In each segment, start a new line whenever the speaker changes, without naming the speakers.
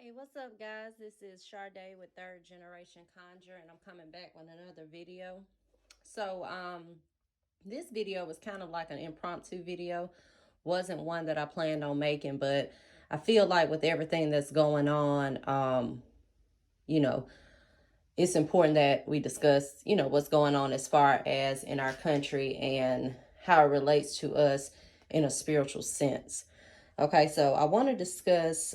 Hey, what's up, guys? This is Sade with Third Generation Conjure, and I'm coming back with another video. So, this video was kind of like an impromptu video. Wasn't one that I planned on making, but I feel like with everything that's going on, you know, it's important that we discuss, what's going on as far as in our country and how it relates to us in a spiritual sense. Okay, so I want to discuss,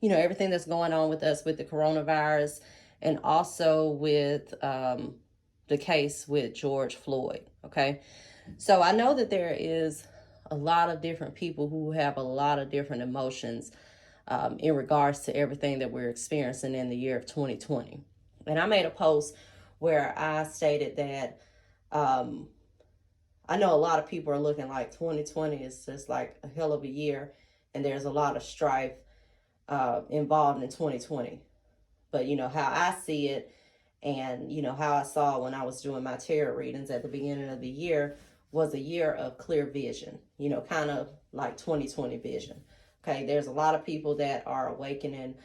everything that's going on with us with the coronavirus and also with the case with George Floyd. Okay, so I know that there is a lot of different people who have a lot of different emotions in regards to everything that we're experiencing in the year of 2020. And I made a post where I stated that um, I know a lot of people are looking like 2020 is just like a hell of a year, and there's a lot of strife involved in 2020. But how I see it, and how I saw when I was doing my tarot readings at the beginning of the year, was a year of clear vision. Kind of like 2020 vision. Okay, there's a lot of people that are awakening,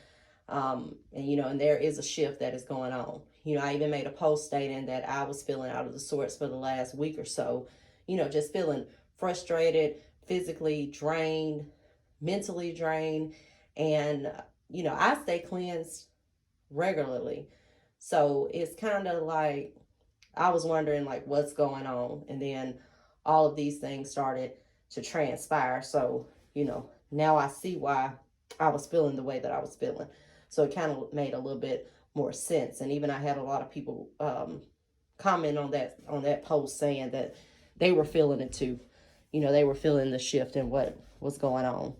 and there is a shift that is going on. I even made a post stating that I was feeling out of the sorts for the last week or so. Just feeling frustrated, physically drained, mentally drained, and I stay cleansed regularly. So it's kind of like I was wondering like what's going on, and then all of these things started to transpire. So now I see why I was feeling the way that I was feeling. So it kind of made a little bit more sense. And even I had a lot of people comment on that post saying that they were feeling it too. They were feeling the shift in what was going on.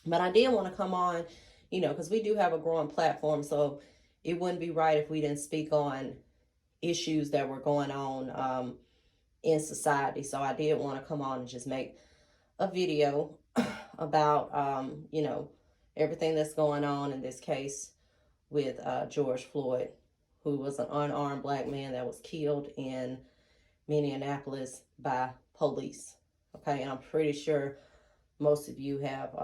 But I did want to come on, because we do have a growing platform. So it wouldn't be right if we didn't speak on issues that were going on in society. So I did want to come on and just make a video about, everything that's going on in this case with George Floyd, who was an unarmed black man that was killed in Minneapolis by police. Okay, and I'm pretty sure most of you have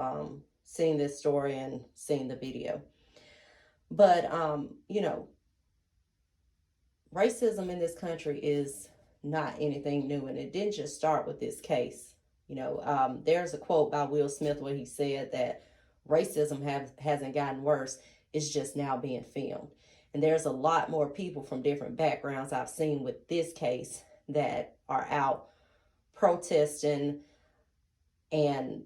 seen this story and seen the video. But, racism in this country is not anything new, and it didn't just start with this case. There's a quote by Will Smith where he said that racism hasn't gotten worse, it's just now being filmed. And there's a lot more people from different backgrounds I've seen with this case that are out protesting and,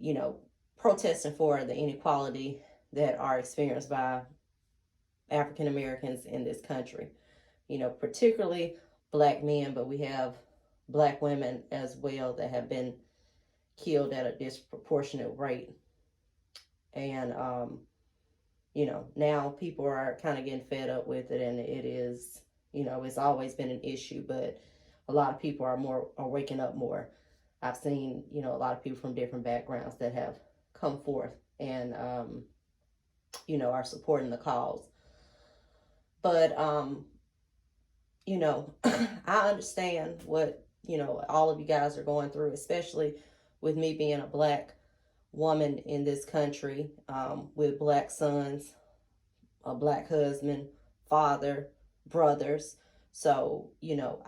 protesting for the inequality that are experienced by African Americans in this country. Particularly black men, but we have black women as well that have been killed at a disproportionate rate. And, now people are kind of getting fed up with it, and it is, it's always been an issue, but a lot of people are waking up more. I've seen, a lot of people from different backgrounds that have come forth and, are supporting the cause. But, I understand what, all of you guys are going through, especially with me being a black woman in this country, with black sons, a black husband, father, brothers. So,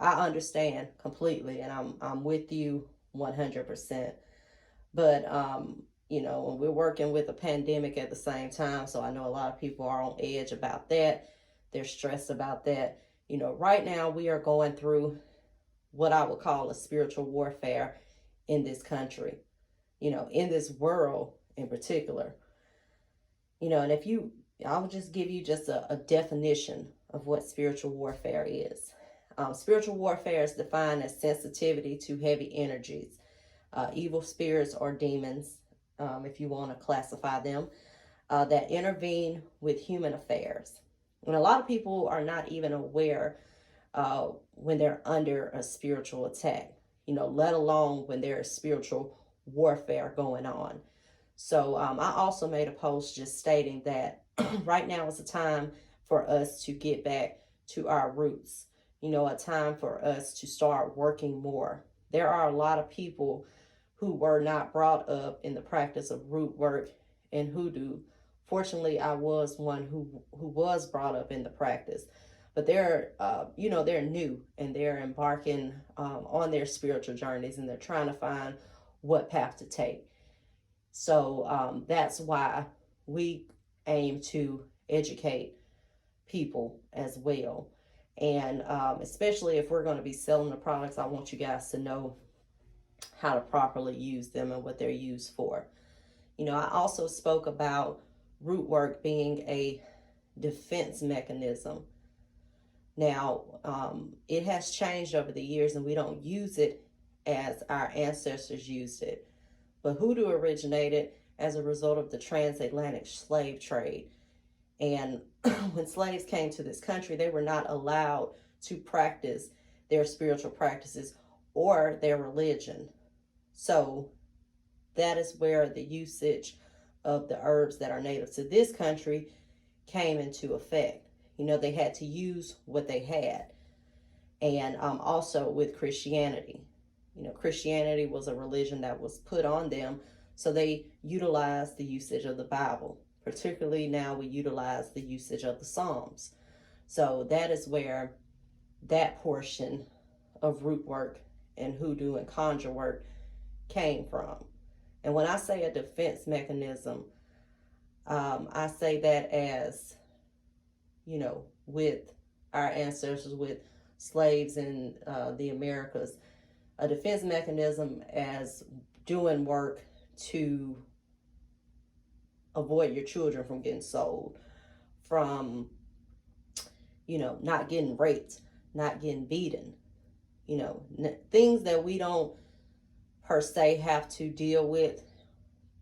I understand completely, and I'm with you 100%. But, when we're working with a pandemic at the same time, so I know a lot of people are on edge about that. They're stressed about that. Right now we are going through what I would call a spiritual warfare in this country, in this world in particular. And I'll just give you just a definition of what spiritual warfare is. Spiritual warfare is defined as sensitivity to heavy energies, evil spirits or demons, if you want to classify them, that intervene with human affairs. And a lot of people are not even aware when they're under a spiritual attack, let alone when there's spiritual warfare going on. So I also made a post just stating that right now is a time for us to get back to our roots, a time for us to start working more. There are a lot of people who were not brought up in the practice of root work and hoodoo Fortunately, I was one who was brought up in the practice, but they're they're new and they're embarking on their spiritual journeys, and they're trying to find what path to take. So that's why we aim to educate people as well. And especially if we're going to be selling the products, I want you guys to know how to properly use them and what they're used for. I also spoke about root work being a defense mechanism. Now, it has changed over the years, and we don't use it as our ancestors used it. But hoodoo originated as a result of the transatlantic slave trade. And when slaves came to this country, they were not allowed to practice their spiritual practices or their religion. So that is where the usage of the herbs that are native to this country came into effect. They had to use what they had. And also with Christianity. Christianity was a religion that was put on them, so they utilized the usage of the Bible. Particularly now we utilize the usage of the Psalms. So that is where that portion of root work and hoodoo and conjure work came from. And when I say a defense mechanism, I say that as, with our ancestors, with slaves in the Americas, a defense mechanism as doing work to avoid your children from getting sold, from, not getting raped, not getting beaten, things that we don't per se have to deal with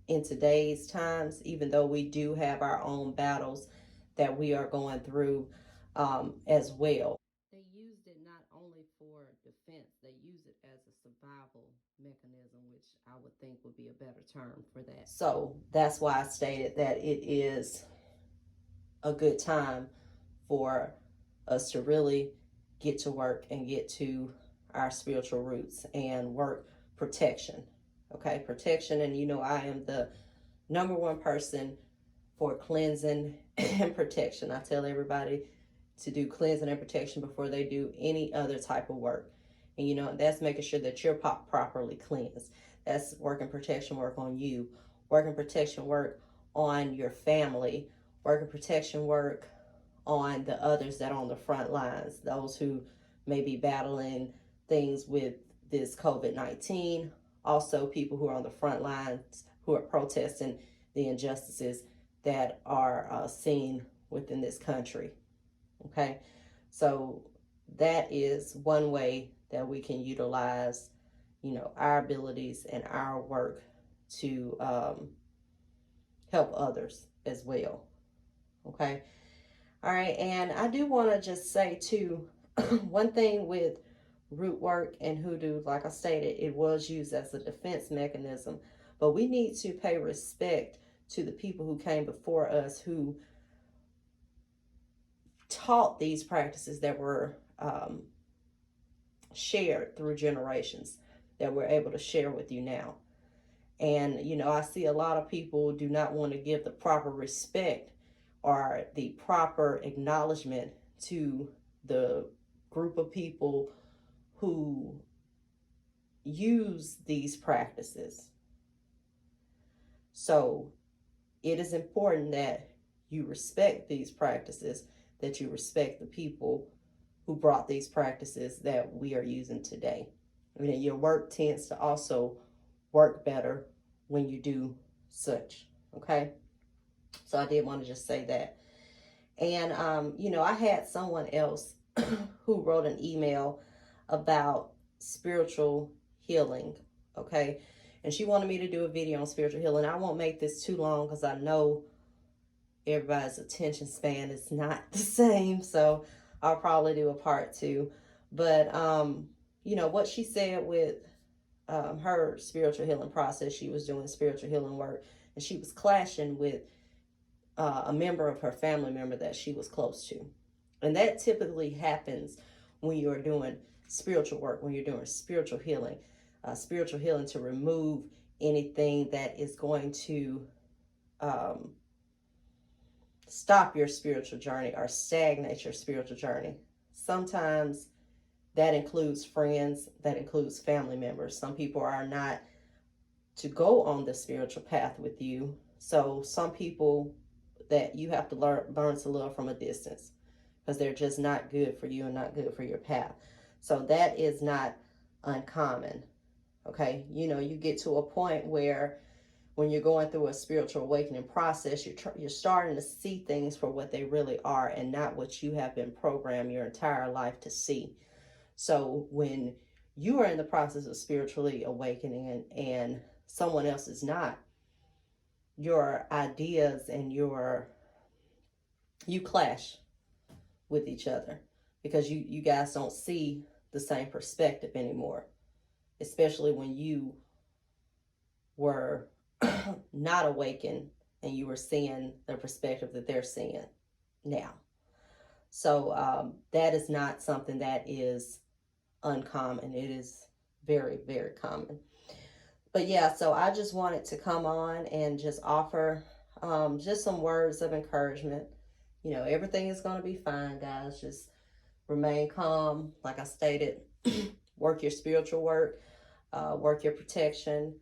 in today's times, even though we do have our own battles that we are going through as well. They used it not only for defense, they use it as a survival mechanism, which I would think would be a better term for that. So that's why I stated that it is a good time for us to really get to work and get to our spiritual roots and work protection. Okay, protection. And I am the number one person for cleansing and protection. I tell everybody to do cleansing and protection before they do any other type of work. And that's making sure that you're properly cleansed. That's working protection work on you, working protection work on your family, working protection work on the others that are on the front lines, those who may be battling things with this COVID-19, also people who are on the front lines who are protesting the injustices that are seen within this country. Okay, so that is one way that we can utilize, our abilities and our work to help others as well. Okay, all right, and I do want to just say too, one thing with root work and hoodoo, like I stated, it was used as a defense mechanism, but we need to pay respect to the people who came before us who taught these practices that were shared through generations, that we're able to share with you now. And I see a lot of people do not want to give the proper respect or the proper acknowledgement to the group of people who use these practices. So it is important that you respect these practices, that you respect the people who brought these practices that we are using today. Your work tends to also work better when you do such. Okay, so I did want to just say that. And I had someone else who wrote an email about spiritual healing. Okay, and she wanted me to do a video on spiritual healing. I won't make this too long because I know everybody's attention span is not the same, so I'll probably do a part 2. But what she said with her spiritual healing process, she was doing spiritual healing work, and she was clashing with a member of her family member that she was close to. And that typically happens when you're doing spiritual work, when you're doing spiritual healing to remove anything that is going to stop your spiritual journey or stagnate your spiritual journey. Sometimes that includes friends, that includes family members. Some people are not to go on the spiritual path with you. So some people that you have to learn to love from a distance, because they're just not good for you and not good for your path. So that is not uncommon. Okay, you know, you get to a point where when you're going through a spiritual awakening process, you're starting to see things for what they really are and not what you have been programmed your entire life to see. So when you are in the process of spiritually awakening and someone else is not, your ideas and you clash with each other, because you guys don't see the same perspective anymore, especially when you were not awakened and you were seeing the perspective that they're seeing now. So that is not something that is uncommon. It is very, very common. But yeah, so I just wanted to come on and just offer just some words of encouragement. You know, everything is going to be fine, guys. Just remain calm. Like I stated, work your spiritual work, work your protection,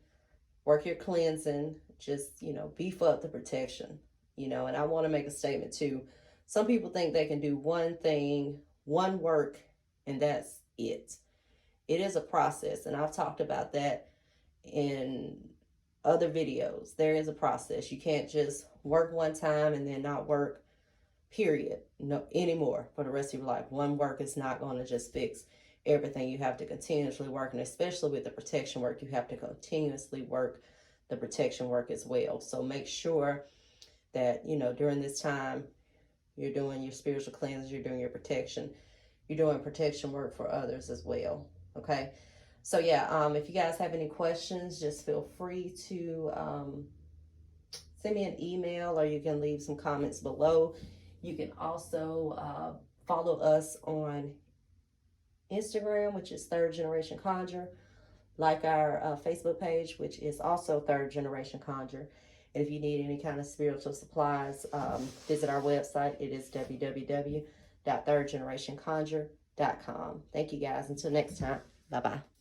work your cleansing. Just, you know, beef up the protection, you know. And I want to make a statement too. Some people think they can do one thing, one work, and that's it. It is a process, and I've talked about that in other videos. There is a process. You can't just work one time and then not work, period, no anymore for the rest of your life. One work is not going to just fix everything. You have to continuously work, and especially with the protection work, you have to continuously work the protection work as well. So make sure that, you know, during this time, you're doing your spiritual cleanses, you're doing your protection, you're doing protection work for others as well. Okay. So yeah, if you guys have any questions, just feel free to send me an email, or you can leave some comments below. You can also follow us on Instagram, which is Third Generation Conjure. Like our Facebook page, which is also Third Generation Conjure. And if you need any kind of spiritual supplies, visit our website. It is www.thirdgenerationconjure.com. Thank you guys. Until next time. Bye-bye.